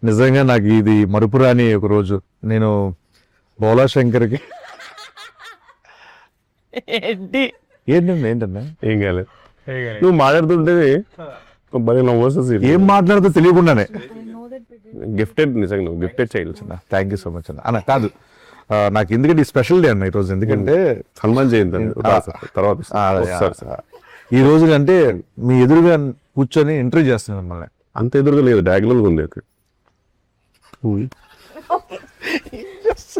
నిజంగా నాకు ఇది మరుపురాని ఒక రోజు. నేను బోలా శంకర్కి ఏంటి ఏంటన్నా ఏం కాలేదు. నువ్వు మాట్లాడుతుంటే భలే నవ్వు వస్తుంది. ఏం మాట్లాడుతూ తెలియకుండానే గిఫ్టెడ్, నిజంగా నువ్వు గిఫ్టెడ్ చేయొచ్చు. థ్యాంక్ యూ సో మచ్ అన్న కాదు నాకు ఎందుకంటే స్పెషల్ డే అన్న ఈరోజు. ఎందుకంటే హనుమాన్ జయంతి అండి. తర్వాత వస్తారు సార్. ఈ రోజు అంటే మీ ఎదురుగా కూర్చొని ఇంటర్వ్యూ చేస్తున్నాను మిమ్మల్ని. అంత ఎదురుగా లేదు, డయాగ్నల్ ఉంది అక్కడ.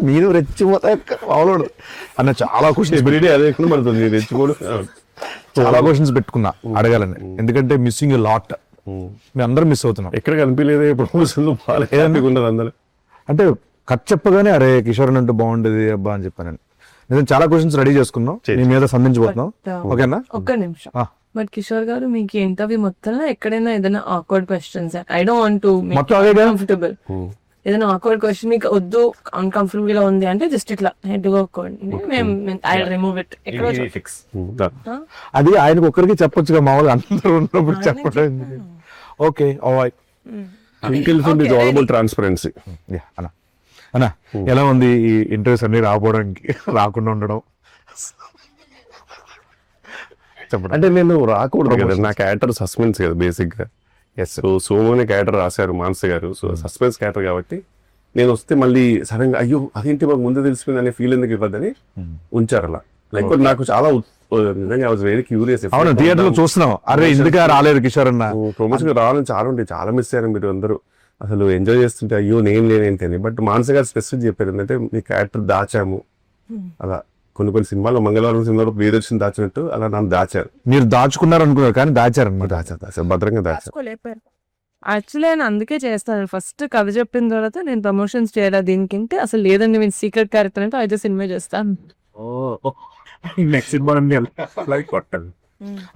నేను రెచ్చిపోతా మామూలు అన్న. చాలా క్వశ్చన్స్ ఎవ్రీడే అదే పడుతుంది, రెచ్చిపోడు. చాలా క్వశ్చన్స్ పెట్టుకున్నా అడగాలని. ఎందుకంటే మిస్సింగ్ లాట్, మేము అందరం మిస్ అవుతున్నాం. ఎక్కడ కనిపించలేదు ప్రమోషన్లు ఉండదు అందరూ. అంటే కట్ చెప్పగానే అరే కిషోర్ అంటే బాగుండేది అబ్బా అని చెప్పాను. నేను చాలా క్వశ్చన్స్ రెడీ చేసుకున్నాం, నీ మీద సంధించబోతున్నాం. ఓకేనా? ఒక్క నిమిషం. బట్ కిషోర్ గారు మీకు ఇంటర్వ్యూ మొత్తంలో ఎక్కడైనా ఏదైనా awkward questions, I don't want to మొత్తం అదేగా? కంఫర్టబుల్, ఏదైనా ఆక్వర్డ్ క్వశ్చన్ మీకు వద్దు అన్కంఫర్టబుల్ గా ఉంది అంటే జస్ట్ ఇట్లా హెడ్ గా ఐ రిమూవ్ ఇట్. అది ఆయనకు ఒక్కరికి చెప్పొచ్చుగా, మామూలుగా అందరూ ఉన్నప్పుడు చెప్పడం. Okay transparency. అన్న అన్న ఎలా ఉంది ఈ ఇంటర్వ్యూస్ అన్ని రాకపోవడానికి, రాకుండా ఉండడం? చెప్పండి. అంటే నేను రాకూడదు కదా, నా క్యారెక్టర్ సస్పెన్స్ కదా బేసిక్ గా. సో సోమోని క్యారెక్టర్ రాశారు మానస గారు, సో సస్పెన్స్ క్యారెక్టర్ కాబట్టి నేను వస్తే మళ్ళీ సడన్ గా అయ్యో అదేంటి మాకు ముందే తెలిసిపోయింది అనే ఫీల్ ఎందుకు ఇవ్వద్దని ఉంచారు అలా. లైక్ నాకు చాలా నిజంగా ఐ వాజ్ వెరీ క్యూరియస్. అవును, థియేటర్ లో చూస్తున్నాం, అరే ఎందుకు రాలేదు కిషోర్ అన్న. ప్రమోషన్ రావాలని చాలా ఉంటాయి, చాలా మిస్ అయ్యారు మీరు అందరూ. అసలు ఎంజాయ్ చేస్తుంటే అయ్యో నేను లేనేంటి అని. బట్ మానస గారు స్పెసిఫిక్ చెప్పారు ఏంటంటే మీ క్యారెక్టర్ దాచాము అలా. కొన్ని సినిమాల్లో మంగళవారం సినిమాలో ప్రియదర్శన్ దాచినట్టు అలా నన్ను దాచారు. మీరు దాచుకున్నారు అనుకున్నారు కానీ దాచారు అనమాట. దాచారు భద్రంగా దాచారు. యాక్చువల్లీ ఆయన అందుకే చేస్తాను. ఫస్ట్ కథ చెప్పిన తర్వాత నేను ప్రమోషన్స్ చేయాలి దీనికి, అసలు లేదండి నేను సీక్రెట్ క్యారెక్టర్ అంటే అయితే సినిమా చేస్తాను. నెక్స్ట్ సినిమా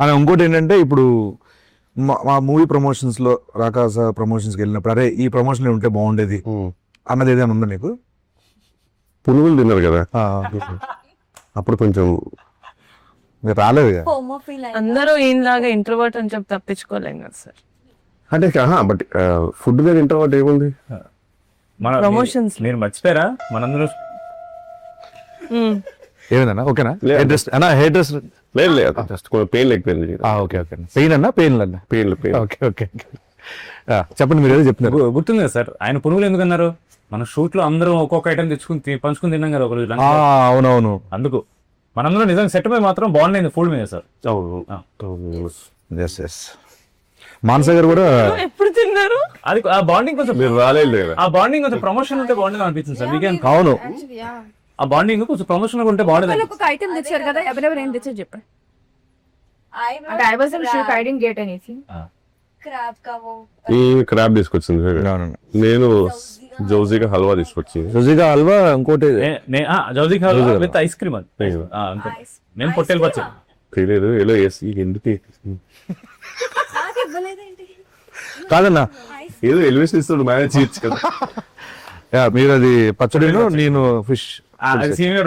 అని ఇంకోటి ఏంటంటే ఇప్పుడు మా మూవీ ప్రమోషన్స్ లో రాకాస ప్రమోషన్స్కి వెళ్ళినప్పుడు అరే ఈ ప్రమోషన్ ఉంటే బాగుండేది అన్నది ఏదైనా ఉందా నీకు? పునుగులు తిన్నారు కదా అప్పుడు కొంచెం మీరు రాలేదు కదా. అందరూ ఈయనలాగా ఇంట్రోవర్ట్ అని చెప్పి తప్పించుకోలేం కదా సార్. అంటే బట్ ఫుడ్ మీద ఇంటర్వాట్ ఏముంది ప్రమోషన్స్ నేను మర్చిపోయారా మనందరూ ఏమైందన్నా? ఓకేనా? హెయిర్ డ్రెస్ అన్నా, హెయిర్ డ్రెస్ లేదు లేదు, జస్ట్ కొంచెం పెయిన్ లేకపోయింది. Okay okay. పెయిన్ అన్నా, పెయిన్ అన్నా, పెయిన్. Okay okay. చెప్పండి, మీరు ఏదో చెప్తున్నారు. గుర్తుంది కదా సార్, ఆయన పునుగులు ఎందుకు అన్నారు? మన షూట్ లో అందరూ ఒక్కొక్క ఐటమ్ తెచ్చుకుని పంచుకుని తిన్నాం కదా ఒక రోజు. అవునవును, అందుకు మనందరూ నిజంగా సెట్ పై మాత్రం బాగుండేది ఫుడ్ మీద సార్. మానస గారు కూడా ఎప్పుడు తిన్నారు? అది ఆ బాండింగ్ కొంచెం మీరు రాలేదు కదా, ఆ బాండింగ్ కొంచెం ప్రమోషన్ ఉంటే బాగుండేది అనిపించింది సార్ వీకెండ్. అవును, ఆ బాండింగ్ కొంచెం ప్రమోషన్ ఉంటే బాగుండేది. ఒక ఐటమ్ తెచ్చారు కదా, ఎవరెవరు ఏం తెచ్చారు చెప్పండి. అంటే I wasn't sure, I didn't get anything. ఈ క్రాబ్ తీసుకొచ్చింది, నేను జౌజీగా హల్వా తీసుకొచ్చి. రుచిగా హల్వా, ఇంకోటి జౌజీ విత్ ఐస్ క్రీమ్. అది నేను పొట్టేలు పచ్చడి తెలియదు ఎలా వేసి ఎందుకు కాదన్నా, ఏదో ఎలివేషన్ ఇస్తాడు మేనేజ్ చేయొచ్చు కదా. మీరు అది పచ్చడిలో నేను ఫిష్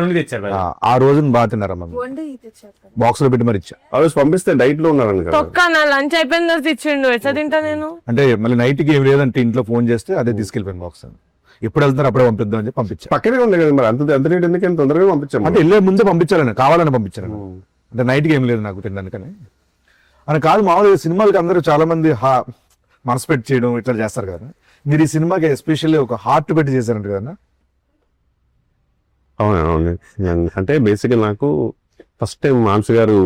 రెండు తెచ్చారు. ఆ రోజున బాగా తిన్నారమ్మా, బాక్స్ లో పెట్టి మరి ఇచ్చా. ఆ రోజు పంపిస్తే డైట్ లో ఉన్నాను కదా. తొక్క నా లంచ్ అయిపోయిన తర్వాత ఇచ్చిండు, ఎట్లా తింటా నేను? అంటే మళ్ళీ నైట్ కి ఏం లేదంటే ఇంట్లో ఫోన్ చేస్తే అదే తీసుకెళ్ళిపోయాను బాక్స్. ఎప్పుడు వెళ్తున్నారు అప్పుడే పంపిద్దాం అని పంపించా. పక్కనే ఉంది కదా మరి, అంత రేట్ ఎందుకంటే తొందరగా పంపించాము. అంటే వెళ్ళే ముందే పంపించాలని, కావాలని పంపించాను. అంటే నైట్కి ఏం లేదు నాకు తినడానికని అని కాదు. మామూలుగా సినిమాలకి అందరూ చాలా మంది మనసు పెట్టి చేయడం ఇట్లా చేస్తారు కదా. మీరు ఈ సినిమాకి ఎస్పెషల్లీ ఒక హార్ట్ పెట్టి చేశారంట కదా. అవును, అంటే బేసిక్గా నాకు ఫస్ట్ టైం మానస గారు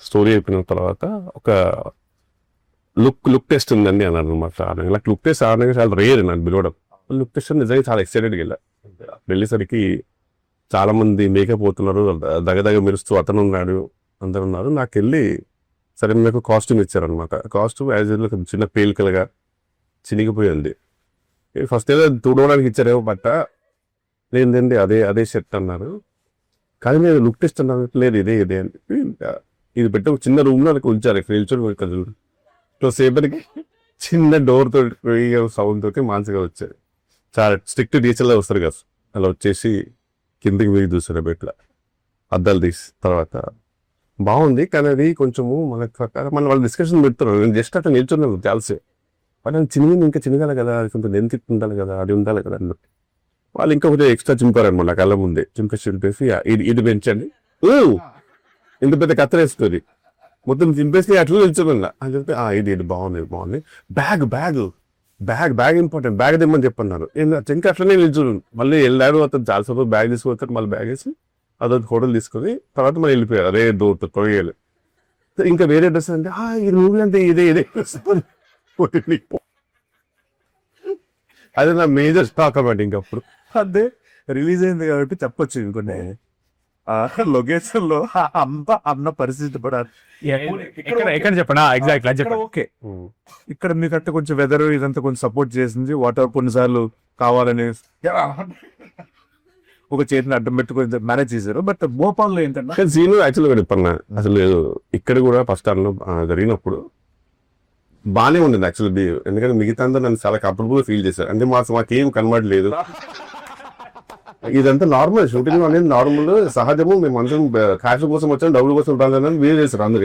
స్టోరీ అయిపోయిన తర్వాత ఒక లుక్ టెస్ట్ ఉందండి అన్నారు అనమాట. నాకు లుక్ టెస్ట్ ఆడడానికి చాలా రేర్ నాకు పిలవడం. లుక్ టెస్ట్ నిజంగా చాలా ఎక్సైటెడ్గా వెళ్ళా. వెళ్ళేసరికి చాలా మంది మేకప్ పోతున్నారు, దగదగ మెరుస్తూ అతను ఉన్నాడు, అందరు ఉన్నారు. నాకు వెళ్ళి సరే నాకు కాస్ట్యూమ్ ఇచ్చారనమాట. కాస్ట్యూమ్ యాజ్ యూజువల్ చిన్న పేలికలుగా చినిగిపోయింది. ఫస్ట్ ఏదో తుడవడానికి ఇచ్చారేమో బట్ట, లేదండి అదే షర్ట్ అన్నారు. కానీ నేను లుక్ టెస్ట్ అన్నాను, లేదు ఇదే అని ఇది పెట్టి ఒక చిన్న రూమ్ లో ఉంచారు. నిల్చొని సేపటికి చిన్న డోర్ తోటి సౌండ్ తోటి మానసిగా వచ్చారు. చాలా స్ట్రిక్ట్ టీచర్లా వస్తారు కదా, అలా వచ్చేసి కిందికి వెయ్యి చూసారు బెట్ల అద్దాలు తీసి. తర్వాత బాగుంది కానీ అది కొంచెము మన వాళ్ళు డిస్కషన్ పెడతారు. నేను జస్ట్ అట్లా నిల్చున్నాను చాలాసేపు. వాళ్ళు చిన్నగా ఇంకా చిన్నగా కదా, కొంత లెంత్ ఉండాలి కదా, అది ఉండాలి కదా అన్నట్టు. వాళ్ళు ఇంకా కొంచెం ఎక్స్ట్రా చింపారనమాట కళ్ళ ముందే, చింపేసి ఇది పెంచండి, ఇంత పెద్ద కత్తరేస్తుంది, మొత్తం చింపేసి అట్లా నిల్చోమన్నా అని చెప్పి ఇది బాగుంది. బ్యాగ్ ఇంపార్టెంట్, బ్యాగ్ తెమ్మని చెప్పన్నారు. ఇంకా అట్లనే నిల్చోను. మళ్ళీ వెళ్ళాడు అతను చాలాసేపు, బ్యాగ్ తీసుకొస్తాడు, మళ్ళీ బ్యాగ్ వేసి అదొక హోటల్ తీసుకొని తర్వాత మళ్ళీ వెళ్ళిపోయారు. అదే డోర్ కొయ్యాలి. ఇంకా వేరే డ్రెస్ అంటే ఈ మూవీ అంటే ఇదే అదే నా మేజర్ స్టాక్ అన్నమాట. ఇంకప్పుడు అదే రిలీజ్ అయింది కాబట్టి చెప్పొచ్చు ఇంకొన్ని లొకేషన్ లో అంత అన్న పరిస్థితి పడాలి. ఎక్కడ చెప్పండి ఎగ్జాక్ట్ చెప్పండి. ఓకే, ఇక్కడ మీకంటే కొంచెం వెదర్ ఇదంతా కొంచెం సపోర్ట్ చేసింది. వాటర్ కొన్నిసార్లు కావాలని ఒక చేతిని అడ్డం పెట్టుకొని మేనేజ్ చేశారు. బట్ భోపాల్లో ఏంటంటే సీన్ యాక్చువల్గా చెప్పన్నా, అసలు ఇక్కడ కూడా ఫస్ట్ టైంలో జరిగినప్పుడు బాగానే ఉండింది యాక్చువల్లీ. ఎందుకంటే మిగతా అందరూ నన్ను చాలా కంఫర్టబుల్ ఫీల్ చేశారు. అంటే మాకేం కన్వర్ట్ లేదు, ఇదంతా నార్మల్, షూటింగ్ అనేది నార్మల్ సహజము. మేము అందరం క్యాష్ కోసం వచ్చాం, డబ్బుల కోసం రాదని వేరే చేస్తారు అందరు.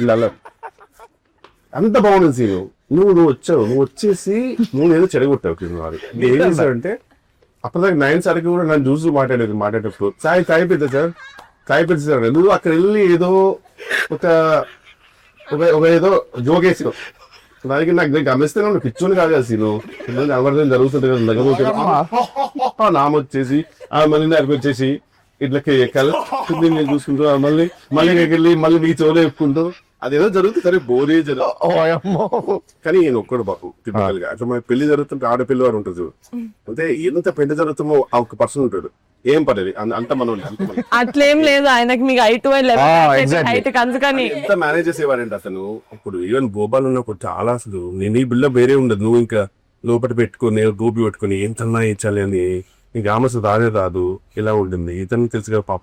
ఇలా అంత బాగుంది సీను. నువ్వు వచ్చేసి నువ్వు ఏదో చెడగొట్టావు. ఏం చేశాడంటే అప్పటిదాకా 9 సార్కి కూడా నన్ను చూసి మాట్లాడేటప్పుడు చాయ్ పెద్ద సార్ నువ్వు అక్కడ వెళ్ళి ఏదో ఒక ఏదో జోగేసావు. దానికి నాకు గమనిస్తే నువ్వు పిచ్చోని కాదు కదా సీను, ఎవరిదైనా జరుగుతుంది కదా, నామొచ్చేసి మళ్ళీ నాకు వచ్చేసి ఇట్లకి ఎక్కాలి నేను చూసుకుంటూ మళ్ళీ వెళ్ళి మళ్ళీ నీ చెవులో చెప్పుకుంటూ అదేదో జరుగుతుంది. సరే బోరే జరుగుతుంది కానీ నేను ఒక్కడు బాబు తిప్పగలిగా. అట్లా మన పెళ్లి జరుగుతుంటే ఆడపిల్లి వారు ఉంటుంది, అంటే ఎంత పెళ్లి జరుగుతుందో ఆ ఒక పర్సన్ ఉంటాడు, ఏం పడేది అంత మనం అట్లేం లేదు ఆయనకి, మీకు హైట్ అందుకని ఎంత మేనేజ్ చేసేవారంటే అతను. ఇప్పుడు ఈవెన్ భోపాల్ ఉన్నప్పుడు చాలా అసలు నేను ఈ బిల్డప్ వేరే ఉండదు. నువ్వు ఇంకా లోపల పెట్టుకుని గోపి పెట్టుకుని ఏం తన్నా ఇచ్చాలి అని నీకు ఆమె రాదు, ఇలా ఉంటుంది. ఇతను తెలుసుగా పాప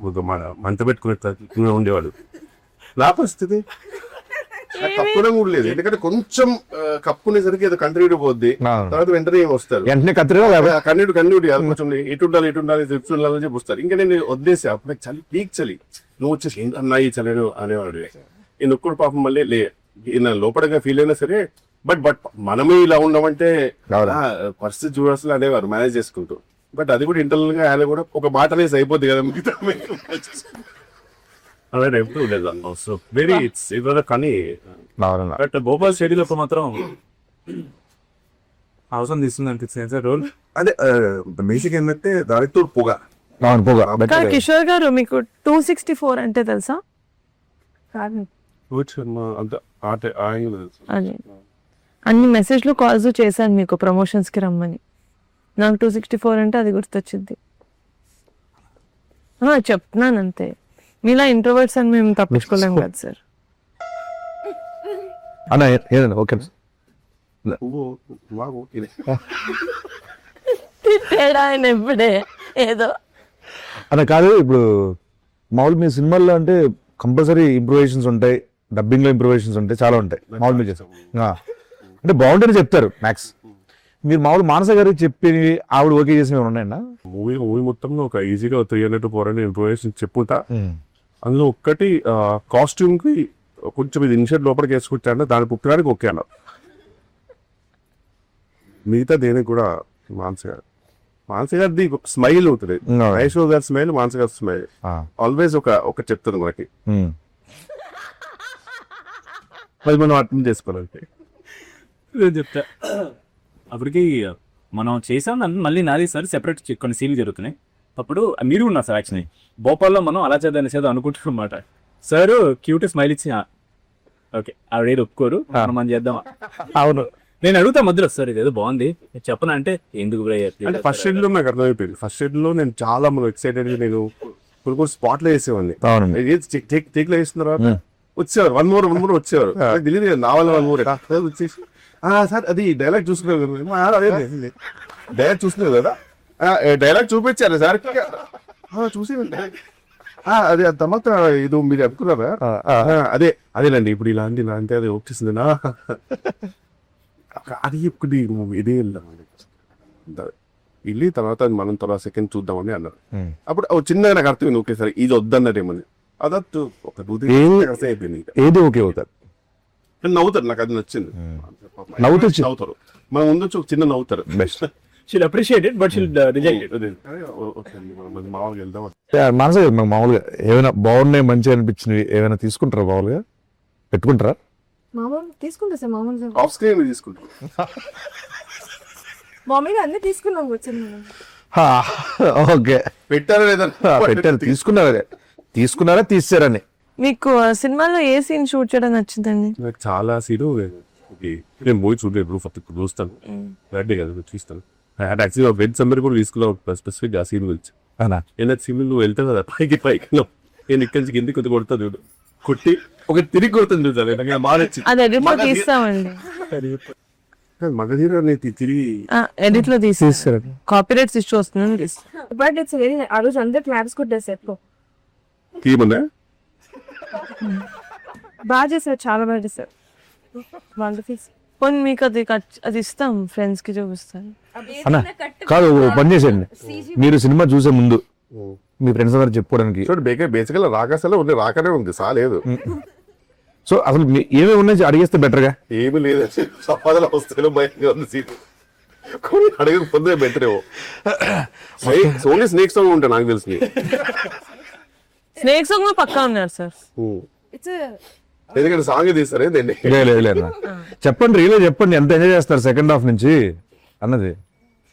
మంట పెట్టుకునే ఉండేవాడు. నా పరిస్థితి కప్పునే కూడా లేదు, ఎందుకంటే కొంచెం కప్పునేసరికి ఏదో కంటిన్యూటీ పోద్ది, తర్వాత వెంటనే వస్తారు కంటిన్యూటీ కొంచెం ఇటు ఉండాలి ట్రిప్స్ ఉండాలని చెప్పి వస్తారు. ఇంకా నేను వదిలేసి అప్పుడు చలి పీక్ చలి, నువ్వు వచ్చేసి అన్నాయి చలి అనేవాడు. నేను ఒక్కడు పాపం మళ్ళీ లోపలగా ఫీల్ అయినా సరే బట్ మనమే ఇలా ఉండమంటే పరిస్థితి చూడాల్సి అనేవారు మేనేజ్ చేసుకుంటూ. బట్ అది కూడా ఇంటర్నల్ గా ఆయన కూడా ఒక మాట అనేసి అయిపోద్ది కదా మిగతా అలా ఎప్పుడు లేదు. సో వెరీ ఇట్స్ కానీ బట్ భోపాల్ స్టేడియం లో మాత్రం అవసరం తీస్తుంది అనిపిస్తుంది రోల్. అదే బేసిక్ ఏంటంటే దానితో పొగ. కిషోర్ గారు మీకు 264 అంటే తెలుసా? అదే అన్ని మెసేజ్లు కాల్స్ చేశాను మీకు ప్రమోషన్స్ కి రమ్మని. నాకు 264 అంటే అది గుర్తొచ్చింది. చెప్తున్నాను అంతే, మీలా ఇంట్రోవర్ట్స్ అని మేము తప్పించుకోలేం కదా సార్. అన్న ఏదన్నా ఓకే తిట్టాడా ఆయన ఎప్పుడే ఏదో అన్న కాదు. ఇప్పుడు మామూలు మీ సినిమాల్లో అంటే కంపల్సరీ ఇంప్రూవేషన్స్ ఉంటాయి, డబ్బింగ్ లో ఇంప్రూవేషన్స్ ఉంటాయి, చాలా ఉంటాయి మామూలు మీరు చేస్తాం అంటే బాగుంటేనే చెప్తారు మ్యాక్స్. మీరు మామూలు మానస గారికి చెప్పి ఆవిడ ఓకే చేసినవి ఉన్నాయన్నా? మూవీ మొత్తంలో ఒక ఈజీగా 300 to 400 ఇంప్రూవేషన్ చెప్పుతా. అందులో ఒక్కటి కాస్ట్యూమ్ కి కొంచెం ఇది ఇన్షర్ట్ లోపలికి వేసుకుంటా, దాని పుట్టడానికి ఓకే అన్నారు. మిగతా దేనికి కూడా మానస గారిది స్మైల్ అవుతుంది, ఐశ్వర్య గారి స్మైల్, మానస గారి స్మైల్ ఆల్వేస్ ఒక చెప్తుంది మనకి. అది మనం అర్థం చేసుకోవాలంటే నేను చెప్తా. అప్పటికి మనం చేసాం దాన్ని మళ్ళీ నాది సార్ సెపరేట్ కొన్ని సీన్లు జరుగుతున్నాయి. అప్పుడు మీరు ఉన్నారు సార్. యాక్చువల్లీ భోపాల్లో మనం అలా చేద్దాం అనుకుంటున్నాం అన్నమాట. సార్ క్యూట్ స్మైల్ ఇచ్చి ఓకే ఆవిడ ఒప్పుకోరు, మనం చేద్దాం. అవును, నేను అడుగుతా మధ్యలో సార్ ఇదేదో బాగుంది చెప్పనా అంటే ఎందుకు అంటే ఫస్ట్ షెడ్ లో నాకు అర్థమైపోయింది. ఫస్ట్ షెడ్ లో నేను చాలా ఎక్సైటెడ్, నేను కొన్ని స్పాట్ లో వేసేవాడిని. టేక్ లో వేసిన తర్వాత వచ్చేవారు వన్ మోర్ వచ్చేవారు. తెలియదు నా వల్ల 1 more వచ్చేసి సార్ అది డైలాగ్ చూసుకున్నారు డైలాగ్ చూసుకున్నారు కదా, డైలాగ్ చూపించారు సార్ చూసి అదే తర్వాత ఇది మీరు చెప్పుకున్నారా అదేనండి ఇప్పుడు ఇలాంటి అది వచ్చేసింది నా అది ఇప్పుడు ఇదే వెళ్ళి తర్వాత మనం తర్వాత సెకండ్ చూద్దామని అన్నారు. అప్పుడు చిన్నగా నాకు అర్థమైంది, ఓకే సార్ ఇది వద్దన్నదేమని. అదట్టు ఒక అయిపోయింది. ఏది ఓకే అవుతారు కానీ నవ్వుతారు, నాకు అది నచ్చింది. నవ్వుతారు, మన ముందు వచ్చి ఒక చిన్న నవ్వుతారు. Best. She'll appreciate it but she'll reject it. మామూలుగా వెళ్దాం. మనసే కదా మామూలుగా ఏమైనా బాగున్నాయి మంచిగా అనిపించినవి ఏమైనా తీసుకుంటారా, మామూలుగా పెట్టుకుంటారా? మామూలు తీసుకుంటా సార్, మామూలుగా ఆఫ్ స్క్రీన్ తీసుకుంటాం. మామూలుగా అన్ని తీసుకున్నాం వచ్చింది. ఓకే, పెట్టారా లేదా? పెట్టారు, తీసుకున్నారా తీసారని. మీకు సినిమాలో ఏ సీన్ షూట్ చేయడం నచ్చిందండి? నాకు చాలా సీను నేను మూవీ చూడలేదు, ఫస్ట్ చూస్తాను రెడ్డి కదా చూస్తాను. యాక్చువల్లీ వెజ్ సమ్మర్ కూడా తీసుకున్నావు స్పెసిఫిక్ ఆ సీన్ గురించి. అవునా? ఏదైనా సీన్ నువ్వు వెళ్తావు కదా పైకి నేను ఇక్కడి నుంచి కిందికి కొద్ది కొడతా చూడు, కొట్టి ఒక తిరిగి కొడుతుంది చూసాను, నాకు బాగా నచ్చింది. అది ఎడిట్ లో తీస్తామండి. మగధీర తిరిగి ఎడిట్ లో తీసేస్తారు, కాపీరైట్స్ ఇష్యూ వస్తుందని తీస్తాం. బట్ ఇట్స్ వెరీ, ఆ రోజు అందరు క్లాప్స్ కొట్టారు సెట్ లో. తీయమన్నా బాగా చేశారు, చాలా బాగా చేశారు. వండర్ఫుల్. పోనీ మీకు అది ఇస్తాం, ఫ్రెండ్స్ కి చూపిస్తాను. అన్నా కాదు, ఓ పని చేసేయండి, మీరు సినిమా చూసే ముందు మీ ఫ్రెండ్స్ అందరు చెప్పుకోవడానికి. చూడు బేసికల్ రాకాసలో ఉంది, రాకనే ఉంది, సాలేదు. సో అసలు ఏమేమి ఉన్నాయి అడిగేస్తే బెటర్ గా. ఏమి లేదు, సంపాదన వస్తే భయంగా ఉంది సీన్, అడగకపోతే బెటర్ ఏమో. ఓన్లీ స్నేక్ సాంగ్ ఉంటాయి నాకు తెలిసి. స్నేక్స్ కూడా పక్కా ఉన్నారు సార్. ఇట్స్ ఎందుకంటే సాంగ్ తీస్తారు ఏంటండి. లేదు చెప్పండి, రీలే చెప్పండి, ఎంత ఎంజాయ్ చేస్తారు సెకండ్ హాఫ్ నుంచి అన్నది.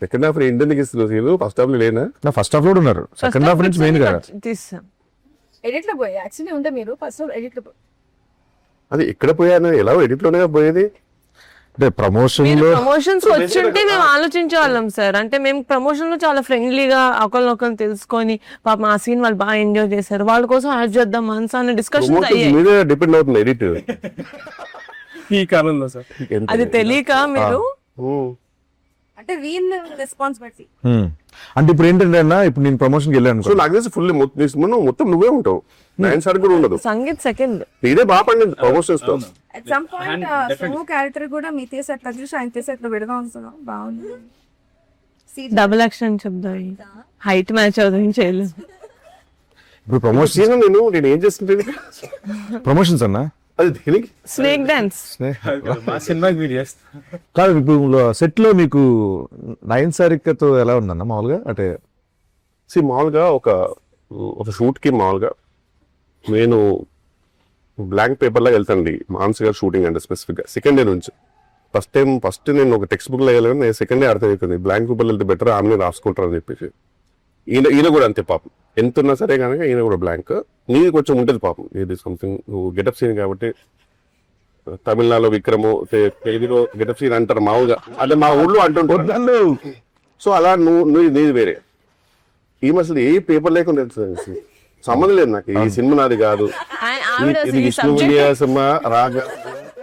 సెకండ్ హాఫ్ ఇండియన్ ఇస్తున్నారు సీన్, ఫస్ట్ హాఫ్ లో లేనా? నా ఫస్ట్ హాఫ్ లో ఉన్నారు, సెకండ్ హాఫ్ నుంచి మెయిన్ కదా తీస్తాం. ఎడిట్ లో పోయి యాక్చువల్లీ ఉంటే మీరు ఫస్ట్ ఎడిట్ లో పోయి. అది ఎక్కడ పోయాను, ఎలా ఎడిట్ లోనే పోయేది. అంటే ప్రమోషన్ లో ప్రమోషన్స్ వచ్చుంటే మేము ఆలోచించే వాళ్ళం సార్. అంటే మేము ప్రమోషన్ లో చాలా ఫ్రెండ్లీగా ఒకరినొకరు తెలుసుకొని పాప ఆ సీన్ వాళ్ళు బాగా ఎంజాయ్ చేశారు, వాళ్ళ కోసం యాడ్ చేద్దాం మనసు అనే డిస్కషన్స్ అయ్యాయి. మీదే డిపెండ్ అవుతుంది ఎడిట్. ఈ కాలంలో సార్ అది తెలియక మీరు అంటే వీళ్ళ రెస్పాన్సిబిలిటీ. అంటే ఇప్పుడు ఏంటంటే అన్న, ఇప్పుడు నేను ప్రమోషన్ కి వెళ్ళాను సో నాకు తెలిసి ఫుల్ మొత్తం నువ్వే ఉంటావు, నైన్ సార్ కూడా ఉండదు. సంగీత్ సెకండ్ ఇదే బాగా పండింది ప్రమోషన్స్ తో. At some point Somu character కూడా మీ తీసి అట్లా చూసి ఆయన తీసి అట్లా విడగా ఉంటున్నాం, బాగుంది. డబుల్ యాక్షన్ చెప్దాం, హైట్ మ్యాచ్ అవుతుంది చేయలేదు. ఇప్పుడు ప్రమోషన్ సీజన్ నేను ఏం చేస్తుంటే ప్రమోషన్స్ అన్న, అది దేనికి స్నేక్ డాన్స్ మా సినిమాకి మీరు చేస్తాం. కాదు ఇప్పుడు సెట్ లో మీకు నయన్ సారికతో ఎలా ఉందన్న మామూలుగా? అంటే మామూలుగా ఒక షూట్ కి మామూలుగా నేను బ్లాంక్ పేపర్ లాగా వెళ్తానండి. మానస్ గారు షూటింగ్ అంటే స్పెసిఫిక్ గా సెకండ్ డే నుంచి ఫస్ట్ నేను ఒక టెక్స్ట్ బుక్ లో వెళ్ళాను, నేను సెకండ్ డే అర్థం అవుతుంది బ్లాంక్ పేపర్ వెళ్తే బెటర్, ఆమె రాసుకుంటారు అని చెప్పేసి. ఈయన కూడా అంతే పాపం, ఎంత ఉన్నా సరే కనుక ఈయన కూడా బ్లాంక్. నీది కొంచెం ఉంటుంది పాపం, ఇది సంథింగ్ నువ్వు గెటప్ సీన్ కాబట్టి. తమిళనాడులో విక్రము, తెలుగులో గెటప్ సీన్ అంటారు మామూలుగా, అంటే మా ఊళ్ళో అంటుంటారు. సో అలా నువ్వు నీది వేరే. ఈమె అసలు ఏ పేపర్ లేకుండా తెలుస్తుంది, సంబంధం లేదు నాకు, ఈ సినిమా నాది కాదు, ఇది విష్ణు విన్యాసమా రాగా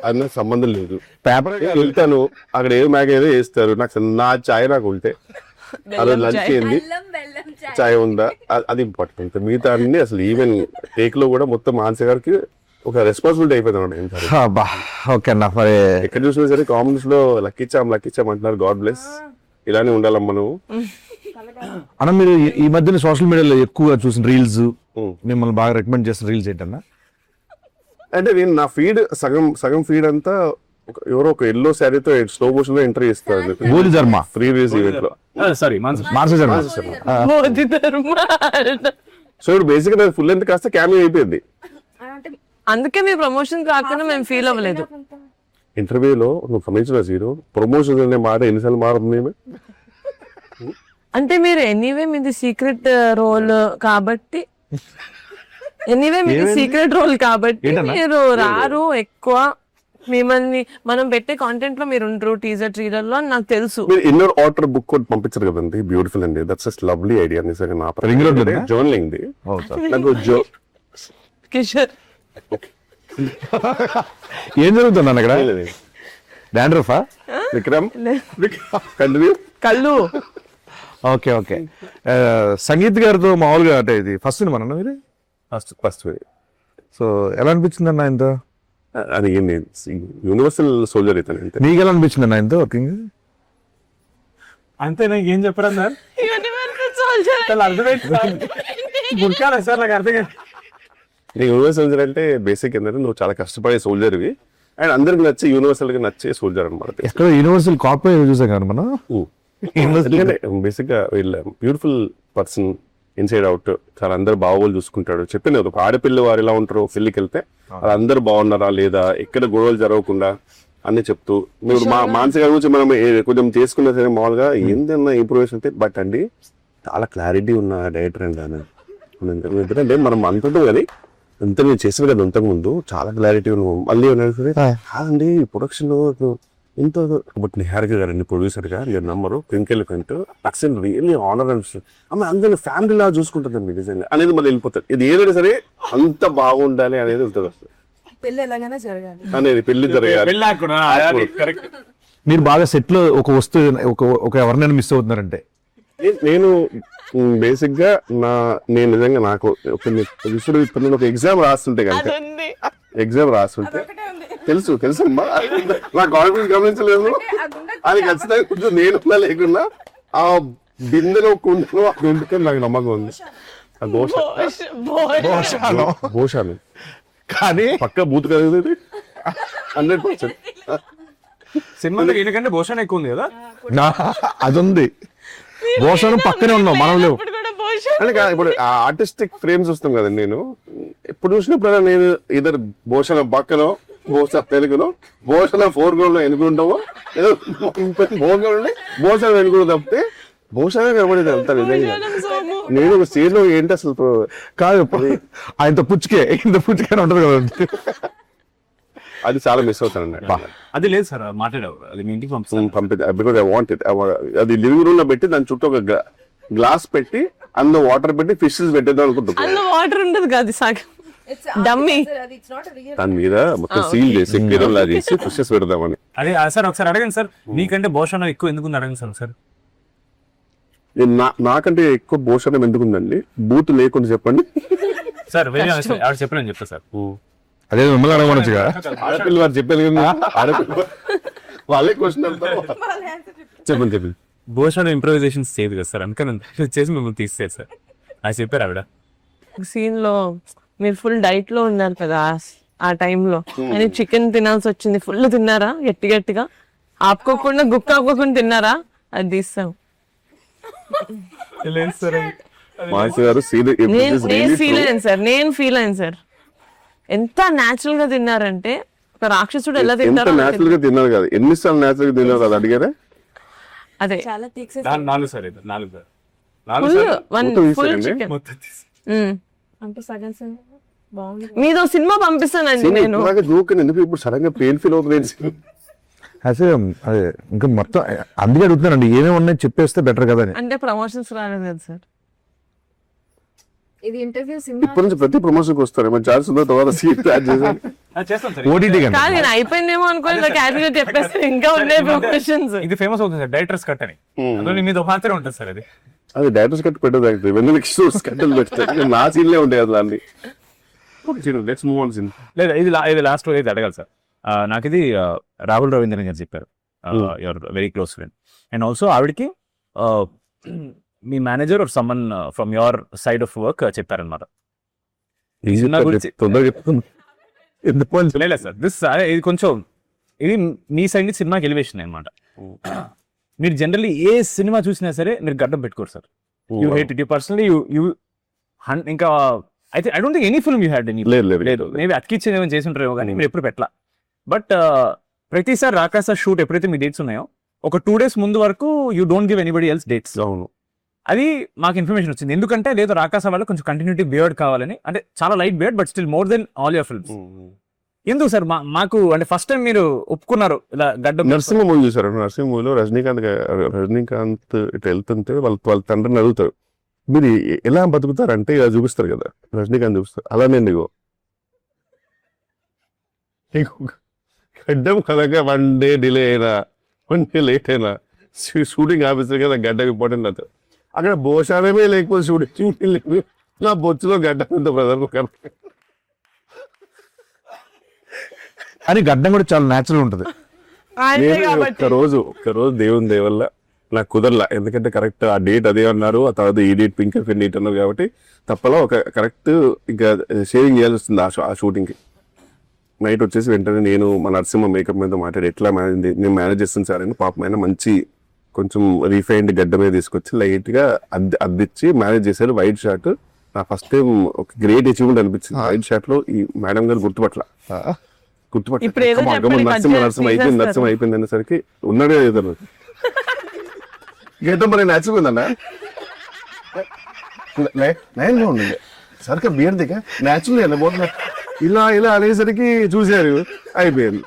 అన్న సంబంధం లేదు. పేపర్ వెళ్తాను అక్కడ ఏదో మ్యాగ్ ఏదో వేస్తారు, నాకు నా ఛాయ్ నాకు ఉంటే అలా లంచ్ ఏంది ఛాయ్ ఉందా అది ఇంపార్టెంట్. మిగతా అన్ని అసలు ఈవెన్ టేక్ లో కూడా మొత్తం మానస గారికి ఒక రెస్పాన్సిబిలిటీ అయిపోయింది. ఓకే అన్న, మరి ఎక్కడ చూసినా సరే కామెంట్స్ లో లక్కిచ్చాం అంటున్నారు. గాడ్ బ్లెస్, ఇలానే ఉండాలమ్మా నువ్వు. అన్న మీరు ఈ మధ్యన సోషల్ మీడియాలో ఎక్కువగా చూసిన రీల్స్, మిమ్మల్ని బాగా రికమెండ్ చేసిన రీల్స్ ఏంటన్నా? అంటే నేను నా ఫీడ్ సగం ఫీడ్ అంతా ఎవరో ఒక ఎల్లో శారీతో స్లో మోషన్ లో ఎంటర్ చేస్తారు గోలి ధర్మ ఫ్రీ రిలీజ్ ఈవెంట్ లో. సారీ మానస శర్మ. మోదీ ధర్మ. సో ఇప్పుడు బేసిక్ గా ఫుల్ లెంత్ కాస్త క్యామియో అయిపోయింది. అందుకే మీ ప్రమోషన్ కాకుండా మేము ఫీల్ అవ్వలేదు. ఇంటర్వ్యూలో నువ్వు గమనించిన జీరో ప్రమోషన్ అనే మాట ఎన్నిసార్లు మారుతుంది. అంటే మీరు ఎనీవే మీది సీక్రెట్ రోల్ కాబట్టి మీరు రారు ఎక్కువ, మిమ్మల్ని మనం పెట్టే కాంటెంట్ లో మీరు ఉండరు టీజర్ ట్రీలర్ లో నాకు తెలుసు. మీరు ఇన్నర్ ఆర్డర్ బుక్ కూడా పంపించారు కదండి, బ్యూటిఫుల్ అండి, దట్స్ జస్ట్ లవ్లీ ఐడియా. నిజంగా నా రింగ్ రోడ్ ఉందా? జర్నలింగ్ ది నాకు కిషోర్ ఏం జరుగుతుంది అన్న ఇక్కడ? డాండ్రఫా? విక్రమ్ కంటిన్యూ. కళ్ళు. Okay okay. సంగీత్ గారితో మామూలుగా అంటే ఇది ఫస్ట్ సినిమా అన్న మీరు? ఫస్ట్ సో ఎలా అనిపించింది అన్న ఇంత? అది యూనివర్సల్ సోల్జర్ అయితే నీకు ఎలా అనిపించింది అన్న ఇంత వర్కింగ్? అంతే, నాకు ఏం చెప్పరా సార్, యూనివర్సల్ సోల్జర్ అంటే బేసిక్ ఏంటంటే నువ్వు చాలా కష్టపడే సోల్జర్వి, అండ్ అందరికి నచ్చే యూనివర్సల్ గా నచ్చే సోల్జర్ అనమాట. ఎక్కడ యూనివర్సల్ కాపీ చూసాం కదా మనం. బేసిక్ గా వీళ్ళ బ్యూటిఫుల్ పర్సన్ ఇన్సైడ్ అవుట్, చాలా అందరు బాగోలు చూసుకుంటాడు. చెప్పింది ఒక ఆడపిల్ల వారు ఎలా ఉంటారో పెళ్లికి వెళ్తే వాళ్ళందరూ బాగున్నారా లేదా, ఎక్కడ గొడవలు జరగకుండా అన్ని చెప్తూ, మీరు మానసిక గురించి మనం కొంచెం చేసుకున్నా సరే మామూలుగా ఏందన్నా ఇంప్రూవేషన్ అయితే, బట్ అండి చాలా క్లారిటీ ఉన్న డైరెక్టర్ అండి ఆయన. ఎందుకంటే మనం అంటుంటాం కదా, అంత నేను చేసాను కదా ఇంతకు ముందు, చాలా క్లారిటీ ఉన్నాం. మళ్ళీ కాదండి ప్రొడక్షన్ లో ఇంత, బట్ నిహారిక గారండి ప్రొడ్యూసర్ గా, ఇయర్ నంబరు ట్వింకిల్ కంటూ అక్సెంట్ రియల్లీ ఆనర్ అనిపిస్తుంది. ఆమె అందరినీ ఫ్యామిలీ లా చూసుకుంటుందండి నిజంగా అనేది మళ్ళీ వెళ్ళిపోతుంది. ఇది ఏదైనా సరే అంత బాగుండాలి అనేది ఉంటుంది అసలు, పెళ్లి ఎలాగైనా జరగాలి అనేది పెళ్లి జరగాలి. కరెక్ట్. మీరు బాగా సెట్ లో ఒక వస్తువు ఒక ఎవరినైనా మిస్ అవుతున్నారంటే, నేను బేసిక్ గా నేను నిజంగా నాకు ఇప్పుడు ఒక ఎగ్జామ్ రాస్తుంటే కనుక, ఎగ్జామ్ రాస్తుంటే తెలుసు అమ్మా, నా కాన్ఫిడెన్స్ గమనించలేదు. అది ఖచ్చితంగా కొంచెం నేను లేకున్నా ఆ బిందెలో కుండలో ఎందుకని నాకు నమ్మకం ఉంది. భోషాలు కానీ పక్క బూత్ కదా 100%. సినిమాలో ఎందుకంటే భూషణ్ ఎక్కువ ఉంది కదా. అది ఉంది, భోషణం పక్కనే ఉన్నాం మనం లేవు. అంటే ఇప్పుడు ఆర్టిస్టిక్ ఫ్రేమ్స్ వస్తాం కదండి, నేను ఇప్పుడు చూసినప్పుడు నేను ఇద్దరు భూషణ పక్కనో, భూషణ తెలుగులో, భూషణ ఫోర్గ్రౌండ్ లో ఎన్నుకుంటామో, ఏదో ఫోర్గ్రౌండ్ భూషణ వెనుకుంటూ తప్పితే భూషణ కనబడేది అంతా నిజంగా. నేను ఒక స్టేజ్ లో ఏంటి అసలు కాదు, ఆయనతో ఇంత పుచ్చుకే ఉంటది కదా, అది చాలా మిస్ అవుతాను. అది లేదు సార్, మాట్లాడావు అది మీ ఇంటికి పంపిద్దాం బికాజ్ ఐ వాంట్ ఇట్. అది లివింగ్ రూమ్ లో పెట్టి దాని చుట్టూ ఒక గ్లాస్ పెట్టి అందులో వాటర్ పెట్టి ఫిషెస్ పెట్టేద్దాం అనుకుంటున్నాను. అందులో వాటర్ ఉండదు కాదు, సాగు డమ్మీ దాని మీద మొత్తం సీల్ చేసి కిరణ్ చేసి ఫిషెస్ పెడదామని. అదే సార్ ఒకసారి అడగండి సార్, మీకంటే భూషణం ఎక్కువ ఎందుకు అడగండి సార్ ఒకసారి. నాకంటే ఎక్కువ భూషణం ఎందుకుందండి, బూత్ లేకుండా చెప్పండి సార్. ఆవిడ చెప్పలేని చెప్తా సార్. అదే మిమ్మల్ని అడగమనొచ్చుగా, ఆడపిల్ల వారు చెప్పారు కదా, ఆడపిల్ల వాళ్ళే క్వశ్చన్ చెప్పండి. భూషణ్ ఇంప్రూవైజేషన్స్ చేయదు కదా సార్, అందుకని చేసి మిమ్మల్ని తీసేది సార్ అది చెప్పారు ఆవిడ. సీన్ లో మీరు ఫుల్ డైట్ లో ఉన్నారు కదా ఆ టైంలో, అని చికెన్ తినాల్సి వచ్చింది. ఫుల్ తిన్నారా గట్టిగా ఆపుకోకుండా గుక్క ఆపుకోకుండా తిన్నారా, అది తీస్తాం. నేను ఫీల్ అయ్యాను సార్, ఎంత న్యాచురల్ గా తిన్నారంటే ఒక రాక్షసుడు ఎలా తింటారు. న్యాచురల్ గా తిన్నారు కదా, ఎన్నిసార్లు న్యాచురల్ గా తిన్నారు కదా అడిగారా. అదే ఫుల్ చికెన్ మీదో సినిమా పంపిస్తానండి నేను. ఇప్పుడు సడన్ గా పెయిన్ ఫీల్ అవుతుంది. అదే ఇంకా మొత్తం అందుకే అడుగుతున్నానండి, ఏమేమి ఉన్నాయి చెప్పేస్తే బెటర్ కదా అని. అంటే ప్రమోషన్స్ రాలేదు కదా సార్. ఇది ఇంటర్వ్యూ ఇప్పటి నుంచి ప్రతి ప్రమోషన్ కి వస్తారు ఛాన్స్ ఉందో తర్వాత సీట్ ఓటీటీ కాదు, నేను అయిపోయిందేమో అనుకోని క్యాజువల్ గా చెప్పేస్తే ఇంకా ఉన్నాయి ప్రమోషన్స్. ఇది ఫేమస్ అవుతుంది సార్, డైరెక్టర్స్ కట్ అని. అందులో మీద మాత్రమే ఉంటుంది సార్ అది. అది డైరెక్టర్స్ కట్ పెట్టదు, కట్టలు పెడతారు, నా సీన్లే ఉంటాయి అసలు అన్ని. Let's move on scene. లేదా ఇది లాస్ట్ ఇది అడగాలి సార్. నాకు ఇది రాహుల్ రవీంద్రన్ గారు చెప్పారు, your very close friend. And also ఆవిడకి మీ manager are someone from your side of work చెప్పారనమాట. సార్ దిస్ ఇది కొంచెం ఇది మీ సైడ్ నుంచి సినిమాకి ఎలివేషన్ అనమాట. మీరు జనరల్లీ ఏ సినిమా చూసినా సరే మీరు గడ్డం పెట్టుకోరు sir. You hate it, you personally you ఇంకా అయితే I don't think any film you had any. లేదు, మేబీ అతికిచ్చేది ఏమైనా చేసి ఉంటారేమో కానీ మీరు ఎప్పుడు పెట్టలా. బట్ ప్రతిసారి రాకాస షూట్ ఎప్పుడైతే మీ డేట్స్ ఉన్నాయో ఒక 2 days ముందు వరకు you don't give anybody else dates. అవును, అది మాకు ఇన్ఫర్మేషన్ వచ్చింది. ఎందుకంటే లేదు రాకాస వాళ్ళు కొంచెం కంటిన్యూటీ బియర్డ్ కావాలని, అంటే చాలా light beard but still more than all your films. ఎందుకు సార్ మాకు అంటే ఫస్ట్ టైం మీరు ఒప్పుకున్నారు ఇలా గడ్డ. నరసింహ మూవీ చూసారు, నరసింహ మూవీలో రజనీకాంత్ ఇట్లా వెళ్తుంటే వాళ్ళ తండ్రిని అడుగుతారు, మీరు ఎలా బతుకుతారంటే ఇలా చూపిస్తారు కదా, రజనీకాంత్ చూపిస్తారు. అలానే నీకు గడ్డం కనుక 1 day డిలే అయినా 1 day లేట్ అయినా షూటింగ్ ఆఫీసర్ కదా గడ్డం ఇంపార్టెంట్ అవుతుంది. అక్కడ భోషానమే లేకపోతే షూటింగ్ లేదు, నా బొచ్చులో గడ్డం ఉంది బ్రదర్. అని గడ్డం కూడా చాలా న్యాచురల్ ఉంటుంది. ఒక్కరోజు దేవుని దయ వల్ల నాకు కుదరలా, ఎందుకంటే కరెక్ట్ ఆ డేట్ అదే అన్నారు, ఆ తర్వాత ఈ డేట్ పింక్ డేట్ అన్నారు కాబట్టి తప్పలా ఒక కరెక్ట్ ఇంకా షేవింగ్ చేయాల్సి వస్తుంది ఆ షూటింగ్ కి. నైట్ వచ్చేసి వెంటనే నేను మా నరసింహ మేకప్ మీద మాట్లాడి ఎట్లా నేను మేనేజ్ చేస్తాను సార్ అని పాపం ఆయన మంచి కొంచెం రీఫైన్డ్ గడ్డ మీద తీసుకొచ్చి లైట్ గా అద్దిచ్చి మేనేజ్ చేశారు. వైట్ షార్ట్ నా ఫస్ట్ టైం ఒక గ్రేట్ అచీవ్మెంట్ అనిపించింది. వైట్ షార్ట్ లో ఈ మేడం గారు గుర్తుపట్ల ఇప్పుడు ఏదో చెప్పండి, నరసింహ అయిపోయింది అనేసరికి ఉన్నాడే ఏదో గడ్డం మరి నేచురల్ నయంగా ఉండండి సరిగ్గా బియర్ దిగా నేచురల్ వెళ్ళబోతున్నా ఇలా అనేసరికి చూశారు అయిపోయింది.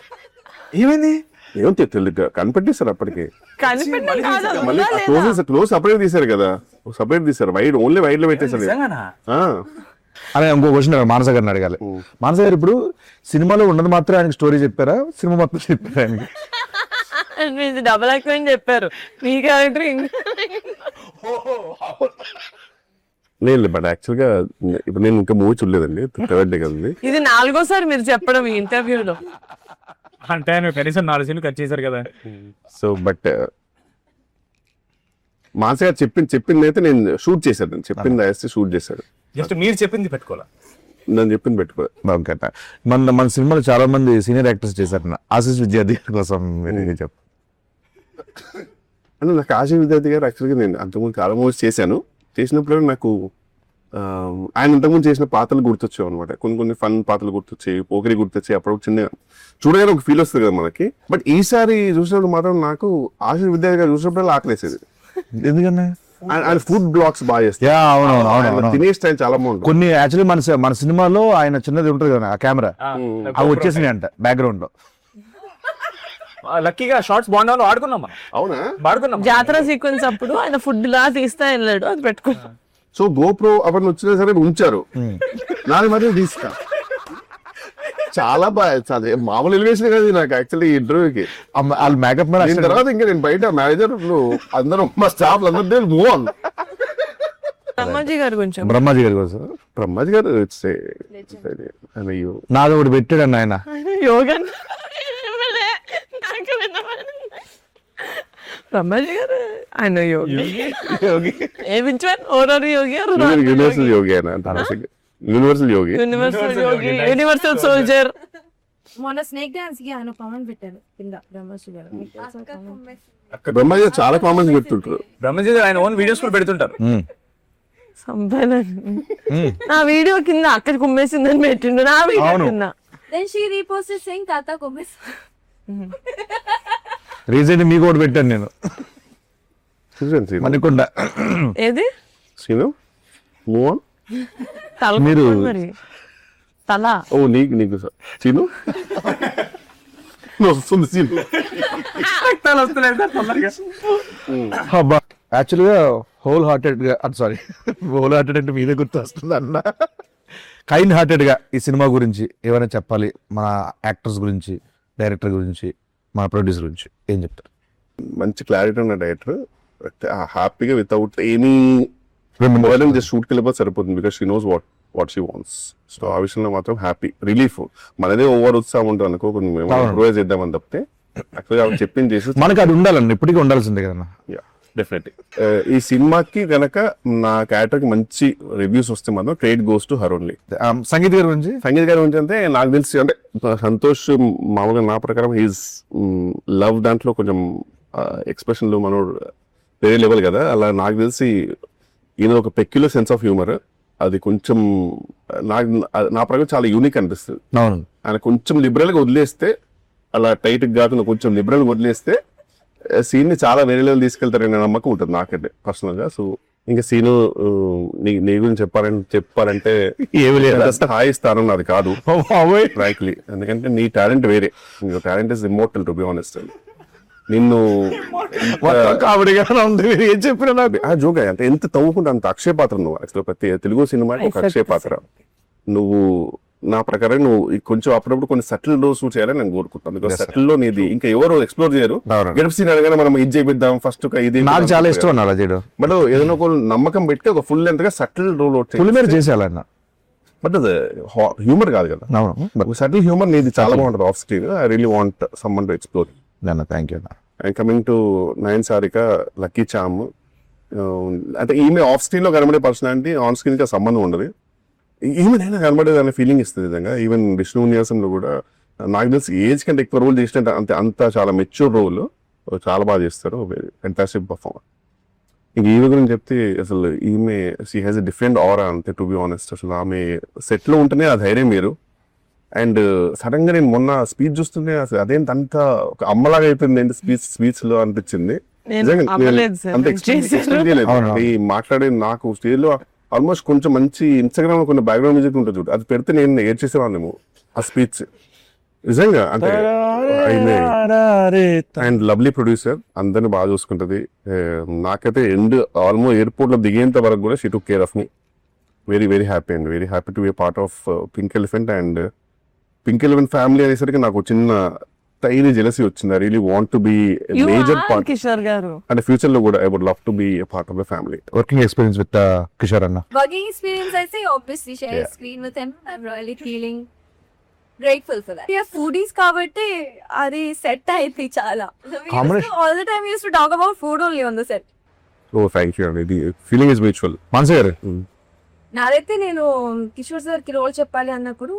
ఏమైంది? ఏమో తెలియదు కనిపెట్టేశారు అప్పటికి. కనిపెట్టడం కాదు, అది మళ్ళీ ఉందా లేదా? క్లోజ్ సపరేట్ తీశారు కదా, సపరేట్ తీశారు. వైడ్ ఓన్లీ వైడ్ లో పెట్టేశారు. నిజంగానా? ఆ. అనే ఇంకో క్వశ్చన్ మానస గారిని అడగాలి. మానస గారు ఇప్పుడు సినిమాలో ఉన్నది మాత్రం ఆయనకి స్టోరీ చెప్పారా, సినిమా మొత్తం చెప్పారా ఆయనకి? మీది డబల్ యాక్ట్ అని చెప్పారు, మీ క్యారెక్టర్ లేదు బట్ యాక్చువల్ గా ఇప్పుడు నేను ఇంకా మూవీ చూడలేదండి, థర్డ్ డే కదండి. ఇది 4గోసారి మీరు చెప్పడం ఈ ఇంటర్వ్యూలో. అంటే ఆయన కనీసం 4 సీన్లు కట్ చేశారు కదా. సో బట్ మానస గారు చెప్పింది అయితే నేను షూట్ చేశాను, చెప్పింది వేస్తే షూట్ చేశాడు. జస్ట్ మీరు చెప్పింది పెట్టుకోవాలా, నేను చెప్పింది పెట్టుకో. ఓకే. మన సినిమాలో చాలా మంది సీనియర్ యాక్టర్స్ చేశారు. ఆశీష్ విద్యార్థి కోసం మీరు చెప్పు. అంటే నాకు ఆశీష్ విద్యార్థి గారు యాక్చువల్గా నేను అంతకుముందు చాలా మూవీస్ చేశాను. చేసినప్పుడు నాకు ఆయన ఇంతకుముందు చేసిన పాత్రలు గుర్తొచ్చావు అనమాట. కొన్ని ఫన్ పాత్రలు గుర్తొచ్చాయి, పోకరి గుర్తొచ్చాయి. అప్పుడు చిన్న చూడగానే ఒక ఫీల్ వస్తుంది కదా మనకి. బట్ ఈసారి చూసినప్పుడు మాత్రం నాకు ఆశీష్ విద్యార్థి గారు చూసినప్పుడు ఆకలేసేది. ఎందుకన్నా? ఆయన ఫుడ్ బ్లాగ్స్ బాగా చేస్తారు. అవును. తినే స్టైల్ చాలా బాగుంటుంది. కొన్ని యాక్చువల్లీ మన సినిమాలో ఆయన చిన్నది ఉంటుంది కదా ఆ కెమెరా, అవి వచ్చేసినాయి అంట బ్యాక్గ్రౌండ్ లో. లక్కీగా షార్ట్స్ బాగుండాలో ఆడుకున్నాం మనం. అవునా? ఆడుకున్నాం. జాతర సీక్వెన్స్ అప్పుడు ఆయన ఫుడ్ లా తీస్తా వెళ్ళాడు, అది పెట్టుకున్నాం. సో గోప్రో అవన్నీ వచ్చినా సరే ఉంచారు. నాది మరి తీసుకా చాలా బాగా, చాలా మామూలు ఎలివేషన్ కదా నాకు యాక్చువల్లీ ఈ ఇంటర్వ్యూకి. వాళ్ళు మేకప్ దీని తర్వాత ఇంకా నేను బయట మేనేజర్ అందరూ మా స్టాఫ్ అందరూ మూవ్ ఆన్. బ్రహ్మాజీ గారు కొంచెం బ్రహ్మాజీ గారి కోసం. బ్రహ్మాజీ గారు నాది ఒకటి పెట్టాడు ఆయన. యోగా బ్రహ్మాజీ గారు ఆయన యోగి. A which one? ఓరర్ Yogi, universal యోగి ఆయన, యూనివర్సల్ యోగి, యూనివర్సల్ యోగి, యూనివర్సల్ సోల్జర్. మొన్న స్నేక్ డాన్స్ కి ఆయన కామెంట్ పెట్టారు కింద బ్రహ్మశ్రీ గారు. బ్రహ్మాజీ గారు చాలా కామెంట్స్ పెడుతుంటారు. బ్రహ్మజీ ఆయన ఓన్ వీడియోస్ కూడా పెడుతుంటారు. నా వీడియో కింద అక్కడ కుమ్మేసిందని పెట్టిండు, నా వీడియో కింద. Then she reposted saying Tata Kumis. Recent మీకు ఒకటి పెట్టాను నేను, మణికొండ. ఏది? Scene move on. తల మీరు మరి తల. ఓ నీకు సీను వస్తుంది సీను. యాక్చువల్ గా హోల్ హార్టెడ్ గా అంటే మీదే గుర్తు వస్తుంది అన్న. కైండ్ హార్టెడ్ గా ఈ సినిమా గురించి ఏమైనా చెప్పాలి, మన యాక్టర్స్ గురించి, డైరెక్టర్ గురించి, మన ప్రొడ్యూసర్ గురించి ఏం చెప్తారు? మంచి క్లారిటీ ఉన్న డైరెక్టర్, హ్యాపీగా వితౌట్ ఎనీ జస్ట్ షూట్కి వెళ్ళిపోతే సరిపోతుంది. Because she knows what she wants. So ఆ విషయంలో మాత్రం హ్యాపీ, రిలీఫ్. మనదే ఓవర్ ఉత్సాహం ఉంటుంది అనుకో, కొంచెం ఇంప్రూవైజ్ చేద్దామని తప్పితే యాక్చువల్గా చెప్పింది చేసి మనకి అది ఉండాలండి, ఇప్పటికీ ఉండాల్సిందే కదన్నా. డెఫినెట్లీ ఈ సినిమాకి గనక నా క్యారెక్టర్ కి మంచి రివ్యూస్ వస్తే మాత్రం credit goes to her only. Sangeet గారి గురించి అంటే నాకు తెలిసి అంటే సంతోష్ మామూలుగా నా ప్రకారం హీస్ లవ్ దాంట్లో కొంచెం ఎక్స్ప్రెషన్లు మనోడు వేరే లెవెల్ కదా. అలా నాకు తెలిసి ఈయన ఒక పెక్యులర్ సెన్స్ ఆఫ్ హ్యూమర్, అది కొంచెం నా ప్రకారం చాలా యూనిక్ అనిపిస్తుంది. ఆయన కొంచెం లిబరల్ గా వదిలేస్తే, అలా టైట్ కాకుండా కొంచెం లిబరల్ గా వదిలేస్తే సీన్ ని చాలా వేరే లెవెల్ తీసుకెళ్తారనే నమ్మకం ఉంటుంది నాకైతే పర్సనల్ గా. సో ఇంకా సీను నీ గురించి చెప్పాలంటే హాయి స్థానం నాది కాదు ఫ్రాంక్లీ, ఎందుకంటే నీ టాలెంట్ వేరే. Talent is immortal to be honest. నిన్ను ఏం చెప్పినా నాకు జోగా అంటే ఎంత తవ్వుకుంటే అంత అక్షయ పాత్ర నువ్వు. యాక్చువల్ ప్రతి తెలుగు సినిమాకి ఒక అక్షయ పాత్ర నువ్వు. నా ప్రకారం నువ్వు కొంచెం అప్పుడప్పుడు కొన్ని సటిల్ లో షూట్ చేయాలని నేను కోరుకుంటాను. బికాస్ సటిల్ లో నీది ఇంకా ఎవరు ఎక్స్ప్లోర్ చేయరు. గెటప్ సీన్ అనగానే మనం ఇది చేపిద్దాం ఫస్ట్ ఇది నాకు చాలా ఇష్టం అలా చేయడం. బట్ ఏదైనా ఒక నమ్మకం పెట్టి ఒక ఫుల్ లెంత్ గా సటిల్ రోల్ ఫుల్ మీద చేసేయాలన్న. బట్ అది హ్యూమర్ కాదు కదా. సటిల్ హ్యూమర్ నీది చాలా బాగుంటుంది off screen. I really want someone to explore. Thank you. And coming to Nayan Sarika, lucky charm, అంటే ఈమె ఆఫ్ స్క్రీన్ లో కనబడే పర్సనాలిటీ ఆన్ స్క్రీన్ కి సంబంధం ఉండదు. ఈమెనైనా కనబడేది అనే ఫీలింగ్ ఇస్తుంది నిజంగా. ఈవెన్ విష్ణు విన్యాసంలో కూడా నాకు తెలిసి ఏజ్ కంటే ఎక్కువ రోల్ చేసినట్టు అంత చాలా మెచ్యూర్ రోల్, చాలా బాగా చేస్తారు, ఫెంటాస్టిక్ పర్ఫార్మర్. ఇంక ఈమె గురించి చెప్తే అసలు ఈమె షీ హ్యాస్ ఎ డిఫరెంట్ ఆరా అంతే, టు బి ఆనెస్ట్. అసలు ఆమె సెట్ లో ఉంటేనే ఆ ధైర్యం మీరు. అండ్ సడన్ గా నేను మొన్న స్పీచ్ చూస్తుంటే అసలు అదేంటి అంత ఒక అమ్మలాగా అయిపోయింది ఏంటి స్పీచ్ లో అనిపించింది. నిజంగా అమ్మలేదు సార్, అంత ఎక్స్పెక్ట్ చేయలేదు. ఈ మాట్లాడే నాకు స్టేజ్ లో ఆల్మోస్ట్ కొంచెం మంచి ఇన్స్టాగ్రామ్ లో కొన్ని బ్యాక్గ్రౌండ్ మ్యూజిక్ ఉంటుంది చూడు, అది పెడితే నేను ఏడ్చేసేవాళ్ళేమో ఆ స్పీచ్. నిజంగా అంటే అండ్ లవ్లీ ప్రొడ్యూసర్, అందరిని బాగా చూసుకుంటది. నాకైతే ఆల్మోస్ట్ ఎయిర్పోర్ట్ లో దిగేంత వరకు కూడా she took care of me. Very very happy and very happy to be part of Pink Elephant. And Pink Elephant family అనేసరికి నాకు చిన్న టైనీ జెలసీ వచ్చింది. I really want to be major part Kishore garu. And future లో కూడా I would love to be a part of the family. Working experience with Kishore అన్న. Working experience, I say obviously share a screen with him. I'm really feeling grateful for that. Yeah, foodies kabatti adi set ayithi chala. All the time we used to talk about food only on the set. ఓ thank you అండి, feeling is mutual. మనసు గారు నాదైతే నేను Kishore sir కి role చెప్పాలి అన్నప్పుడు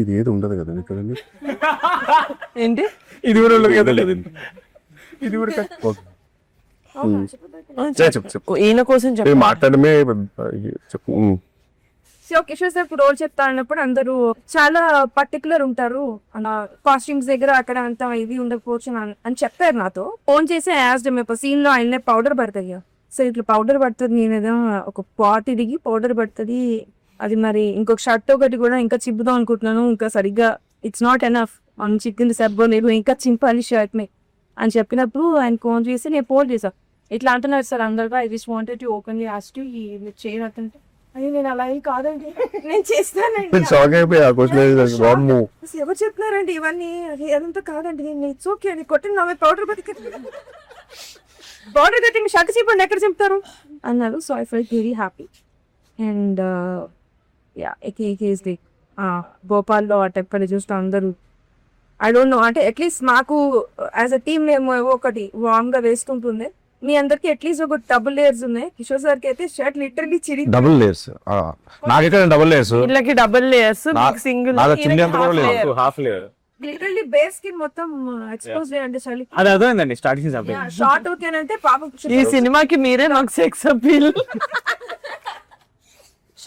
ఇది ఏది ఉండదు కదా ఇక్కడ. ఏంటి ఇది కూడా ఇది కూడా చెప్పు ఈయన కోసం నేను చెప్పాలి. మాట్లాడమే చెప్పు. సో కిషోర్ సార్ కి రోల్ చెప్తా అన్నప్పుడు అందరూ చాలా పర్టికులర్ ఉంటారు, కాస్ట్యూమ్స్ దగ్గర అక్కడ అంతా ఇది ఉండకపోవచ్చు అని చెప్పారు నాతో. ఫోన్ చేసి యాజ్డ్ మేము సీన్ లో ఆయన పౌడర్ పడుతుంది, సో ఇట్లా పౌడర్ పడుతుంది, నేనేదో ఒక పాట్ ఇరిగి పౌడర్ పడుతుంది, అది మరి ఇంకొక షర్ట్ ఒకటి కూడా ఇంకా చిప్పుదాం అనుకుంటున్నాను, ఇంకా సరిగ్గా ఇట్స్ నాట్ ఎనఫ్, మనం చిక్కింది సబ్బో నేను ఇంకా చింపాలి షర్ట్ మే అని చెప్పినప్పుడు ఆయన ఫోన్ చేసి నేను ఫోన్ చేశాను. ఇట్లా అంటున్నారు సార్ అందరుగా, I just wanted to openly ask you ఈ చేయనట్టుంటే అది నేను అలా ఏం కాదండి నేను చేస్తానండి. షాక్ అయిపోయి ఆ క్వశ్చన్ అసలు ఎవరు చెప్తున్నారండి ఇవన్నీ, అది అదంతా కాదండి, నేను ఇట్స్ ఓకే అని కొట్టిన నా పౌడర్ పౌడర్ కట్టింగ్ షర్ట్ చెప్పండి ఎక్కడ చెప్తారు అన్నారు. So I felt very happy. And yeah is the భోపాల్లో ఆ టెంపర్ చూస్తే అందరూ ఐ డోంట్ నో, అంటే అట్లీస్ట్ మాకు యాజ్ అ టీమ్ మేము ఒకటి వార్మ్ గా వేసుకుంటుంది, మీ అందరికి అట్లీస్ట్ ఒక డబుల్ లేయర్స్ ఉన్నాయి. కిషోర్ సార్ కి అయితే షర్ట్ లిటరలీ చిరి డబుల్ లేయర్స్, నాకైతే డబుల్ లేయర్స్, వీళ్ళకి double layers, single half layer literally base కి మొత్తం ఎక్స్పోజ్ చేయండి చలి. అది అర్థమైందండి స్టార్టింగ్ షార్ట్ ఓకేనంటే పాపం ఈ సినిమాకి మీరే నాకు సెక్స్ అపీల్.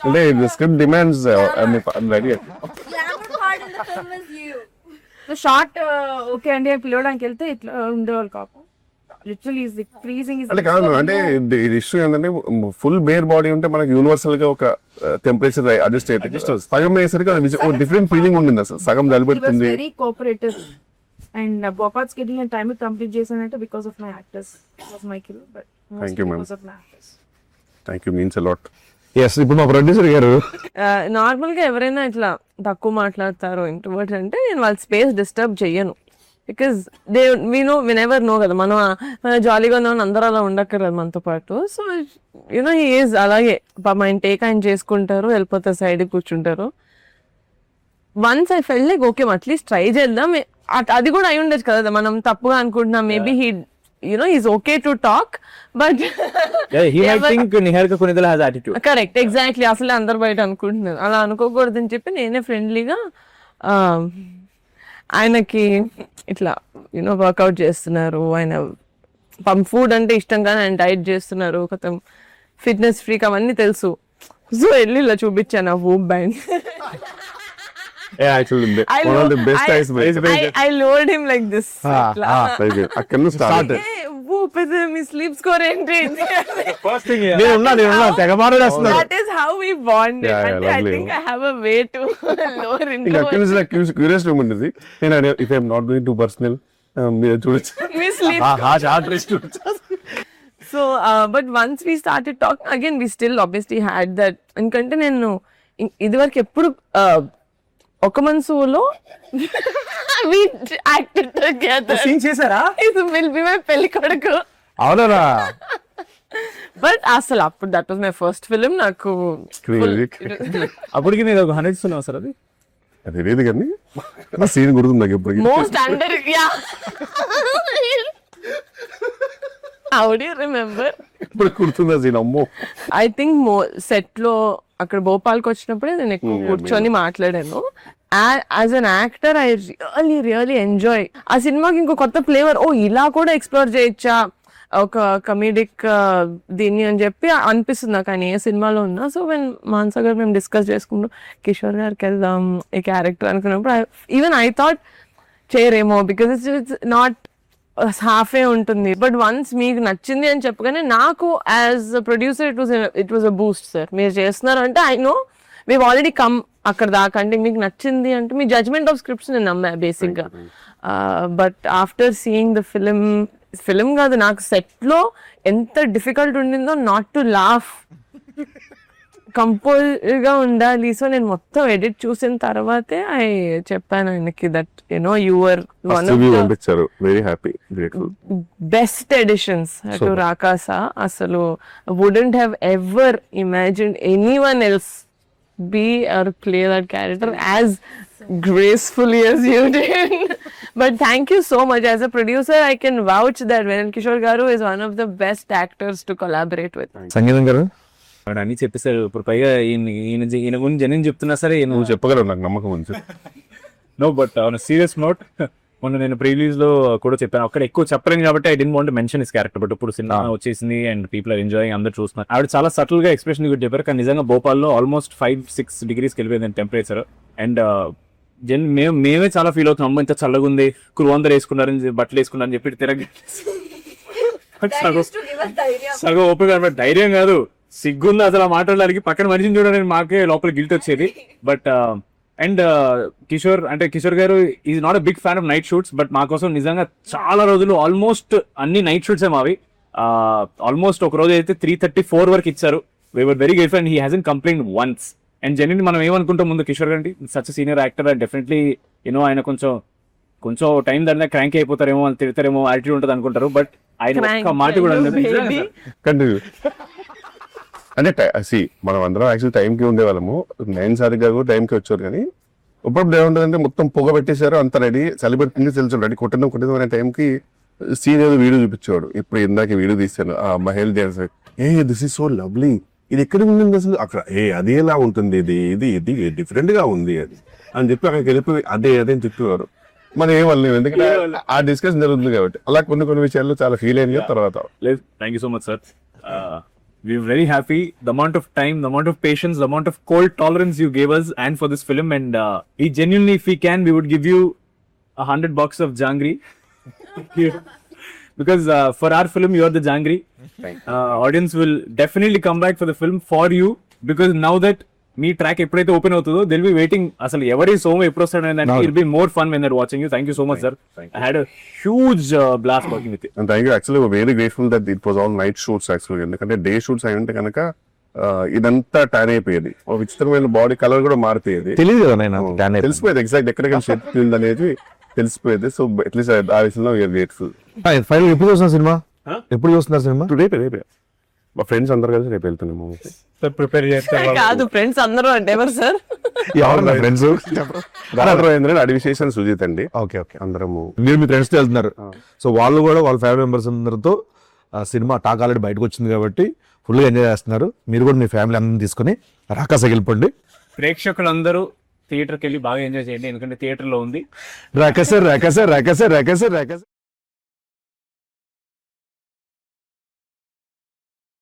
అంటే script demands ready. Glamour part in the film is you. Short okay అండి అని పిలవడానికి వెళ్తే ఇట్లా ఉండేవాళ్ళు కాపు. లిటరల్లీ ఇస్ ఫ్రీజింగ్ ఇస్ అంటే కాదు, అంటే ఇది ఇష్యూ ఏంటంటే ఫుల్ బేర్ బాడీ ఉంటే మనకి యూనివర్సల్ గా ఒక టెంపరేచర్ అడ్జస్ట్ అయితే సగం అయ్యేసరికి డిఫరెంట్ ఫీలింగ్ ఉండింది. అసలు సగం జలిపెడుతుంది. Very cooperative and Bhopal schedule and time complete చేశానంటే because of my actors, was my kill, but Thank you, ma'am. Because of my actors. Thank you, means a lot. Yes. ఇప్పుడు మా ప్రొడ్యూసర్ గారు normal గా ఎవరైనా ఇట్లా తక్కువ మాట్లాడతారు ఇంట్రోవర్ట్ అంటే నేను వాళ్ళ స్పేస్ డిస్టర్బ్ చెయ్యను, బికాస్ నెవర్ నో కదా, మనం జాలీగా ఉన్నామని అందరూ అలా ఉండక్కర్లేదు మనతో పాటు. సో యూనో హీ ఈజ్ అలాగే ఆయన టేక్ ఆయన చేసుకుంటారు, వెళ్ళిపోతారు, సైడ్ కూర్చుంటారు. Once I fell like okay at least try చేద్దాం, అది కూడా అయి ఉండొచ్చు కదా, మనం తప్పుగా అనుకుంటున్నాం, maybe he he's okay to talk, but he might think Niharika Kunidala has attitude. Correct, exactly. అసలు అందరు బయట అనుకుంటున్నారు, అలా అనుకోకూడదని చెప్పి నేనే ఫ్రెండ్లీగా ఆయనకి ఇట్లా వర్కౌట్ చేస్తున్నారు, ఆయన ఫుడ్ అంటే ఇష్టం కానీ ఆయన డైట్ చేస్తున్నారు, కొత్త ఫిట్నెస్ ఫ్రీక్ అవన్నీ తెలుసు. సో వెళ్ళి ఇలా చూపించాను ఆ VOOC band. Yeah, actually, one of the best eyes. I lowered him like this. అక్కడ నుంచి start. Whoop is me sleep score ఏంటి? First thing, నేను తెగ మాట్లాడేస్తున్నాను. That is how we bonded. Yeah, And I lovely. think I have a way to lower ఇంకా అక్కడ into నుంచి నాకు curious ఉండేది. నేను if I'm not going to personal మీరు చూడొచ్చు. we sleep. So, but once we started talking, again, we still obviously had that. ఎందుకంటే నేను ఇదివరకు ఎప్పుడు ఒక మనసులో we acted together. సీన్ చేశారా? It will be my పెళ్లి కొడుకు. అవునా? బట్ అసలు అప్పుడు that was my first film. నాకు అప్పటికి నేను 100 ఇస్తున్నావు సార్. అది తెలియదు కానీ నా సీన్ గుర్తుంది నాకు ఎప్పటికీ. Most under how do you remember? ఇప్పుడు గుర్తుంది ఆ సీన్. అమ్మో, ఐ థింక్ సెట్ లో అక్కడ భోపాల్కి వచ్చినప్పుడే నేను ఎక్కువ కూర్చొని మాట్లాడాను. As an actor I really enjoy ఆ సినిమాకి ఇంకో కొత్త ఫ్లేవర్, ఇలా కూడా ఎక్స్ప్లోర్ చేయొచ్చా ఒక కమీడిక్ దీన్ని అని చెప్పి అనిపిస్తుంది నాకు ఆయన ఏ సినిమాలో ఉన్నా. సో వెన్ మాన్సా గారు మేము డిస్కస్ చేసుకుంటూ కిషోర్ గారికి వెళ్దాం ఈ క్యారెక్టర్ అనుకున్నప్పుడు ఈవెన్ ఐ థాట్ చేయరేమో బికాస్ ఇట్స్ నాట్ హాఫే ఉంటుంది. బట్ వన్స్ మీకు నచ్చింది అని చెప్పగానే నాకు as a producer it was a boost. Sir మీరు చేస్తున్నారు అంటే I know we've already come అక్కడ దాకా. అంటే మీకు నచ్చింది అంటే మీ జడ్జ్మెంట్ ఆఫ్ స్క్రిప్ట్స్ నేను నమ్మా బేసిక్గా. But after seeing the film కాదు నాకు సెట్లో ఎంత డిఫికల్ట్ ఉండిందో నాట్ టు లాఫ్, కంపోజ్గా ఉండాలి. సో నేను మొత్తం ఎడిట్ చూసిన తర్వాతే ఐ చెప్పాను ఆయనకి that you know your one of the పంపించారు. Very happy, grateful. Best editions to రాకాసా. అసలు wouldn't have ever imagined anyone else be or play that character as gracefully as you did. But thank you so much. As a producer, I can vouch that Venan Kishore Garu is one of the best actors to collaborate with. సంగీతం గారు వాడు అన్ని చెప్పేశారు. ఇప్పుడు పైగా ఈయన గురించి జనం చెప్తున్నా సరే నువ్వు చెప్పగలవు, నాకు నమ్మకం ఉంది. No but on serious note మొన్న నేను ప్రీలీజ్ లో కూడా చెప్పాను, అక్కడ ఎక్కువ చెప్పలేను కాబట్టి I don't want mention his character. But ఇప్పుడు సినిమా వచ్చేసింది అండ్ పీపుల్ ఆర్ ఎంజాయింగ్, అందరూ చూస్తున్నారు. ఆవిడ చాలా సటిల్ గా ఎక్స్ప్రెషన్ కూడా చెప్పారు. కానీ నిజంగా భోపాల్లో ఆల్మోస్ట్ 5-6 degrees వెళ్ళిపోయింది టెంపరేచర్. అండ్ మేమే చాలా ఫీల్ అవుతున్నాం, అమ్మ ఇంత చల్లగా ఉంది, కురువందరు వేసుకున్నారని బట్టలు వేసుకున్నారని చెప్పి తిరగ సగం ఓపిక. ధైర్యం కాదు, సిగ్గుంది అసలు మాట్లాడడానికి. పక్కన మనిషిని చూడడానికి మాకే లోపల గిల్ట్ వచ్చేది. But and Kishore garu is not a big fan of night shoots. But మా కోసం నిజంగా చాలా రోజులు ఆల్మోస్ట్ అన్ని నైట్ షూట్స్ మావి. ఆల్మోస్ట్ ఒక రోజు అయితే 3:34 వరకు ఇచ్చారు. We were very grateful and he hasn't complaint once. And genuinely మనం ఏమనుకుంటాం ముందు కిషోర్ గారి such senior actor and definitely you know ఆయన కొంచెం టైం దాని క్రాంక్ అయిపోతారేమో, అని తిడతారేమో, యాటిట్యూడ్ ఉంటుంది అనుకుంటారు. బట్ ఆయన ఒక్క మాట కూడా కంటిన్యూ అంటే మనం అందరం యాక్చువల్ టైంకి ఉండేవాళ్ళము. 9 సారిగా కూడా టైంకి వచ్చారు. కానీ ఇప్పుడు ఏముంటుందంటే మొత్తం పొగ పెట్టేశారు, అంత రెడీ, చలిపెట్టింది తెలుసు రెడీ, కొట్టిన అనే టైంకి సీన్ ఏదో వీడియో చూపించేవాడు. ఇప్పుడు ఇందాక వీడియో తీశాను మహేల్ dance, this is so lovely, ఇది ఎక్కడ ఉండింది అసలు అక్కడ, అది ఎలా ఉంటుంది, ఇది డిఫరెంట్ గా ఉంది అది అని చెప్పి అక్కడికి వెళ్ళిపోయి అదే అని చెప్పేవారు. మనం ఏమనలేము, ఎందుకంటే ఆ డిస్కషన్ జరుగుతుంది కాబట్టి. అలా కొన్ని విషయాల్లో చాలా ఫీల్ అయిన తర్వాత. Thank you so much sir. We're very happy. The amount of time, the amount of patience, the amount of cold tolerance you gave us and for this film. And we genuinely, if we can, we would give you $100 of jangri. Because for our film, you are the jangri. Audience will definitely come back for the film for you. Because now that me track ఎప్పుడైతే open అవుతుందో Dil be waiting. అసలు ఎవరి సోమ ఎప్పుడు వస్తాడు అంటే it be more fun when they're watching you. Thank you so much sir. I had a huge blast working with you. And thank you. Actually very grateful that it was all night shoots యాక్చువల్గా. ఎందుకంటే day shoots అయి ఉంటే కనుక ఇదంతా tan అయిపోయేది, విచిత్రమైన body colour కూడా మారిపోయేది. తెలియదు కదా నేను తెలిసిపోయేది ఎగ్జాక్ట్ ఎక్కడికైనా షేప్ అనేది తెలిసిపోయేది. సో అట్లీస్ట్ ఆ విషయంలో వీఆర్ గ్రేట్ఫుల్. ఫైనల్ ఎప్పుడు చూస్తున్నారు సినిమా? ఎప్పుడు చూస్తున్నారు సినిమా? రేపే మా ఫ్రెండ్స్ అందరు కలిసి రేపు వెళ్తున్నాము. ప్రిపేర్ కాదు ఫ్రెండ్స్ అందరూ అంటే ఎవరు సార్? ఫ్రెండ్స్ అడివిశేషన్ సుజిత్ అండి. ఓకే అందరము మీరు మీ ఫ్రెండ్స్ తో వెళ్తున్నారు. సో వాళ్ళు కూడా వాళ్ళ ఫ్యామిలీ మెంబర్స్ అందరితో సినిమా టాక్ ఆల్రెడీ బయటకు వచ్చింది కాబట్టి ఫుల్గా ఎంజాయ్ చేస్తున్నారు. మీరు కూడా మీ ఫ్యామిలీ అందరిని తీసుకుని రాకాసకి వెళ్ళిపోండి. ప్రేక్షకులందరూ థియేటర్కి వెళ్ళి బాగా ఎంజాయ్ చేయండి, ఎందుకంటే థియేటర్లో ఉంది రాకాస.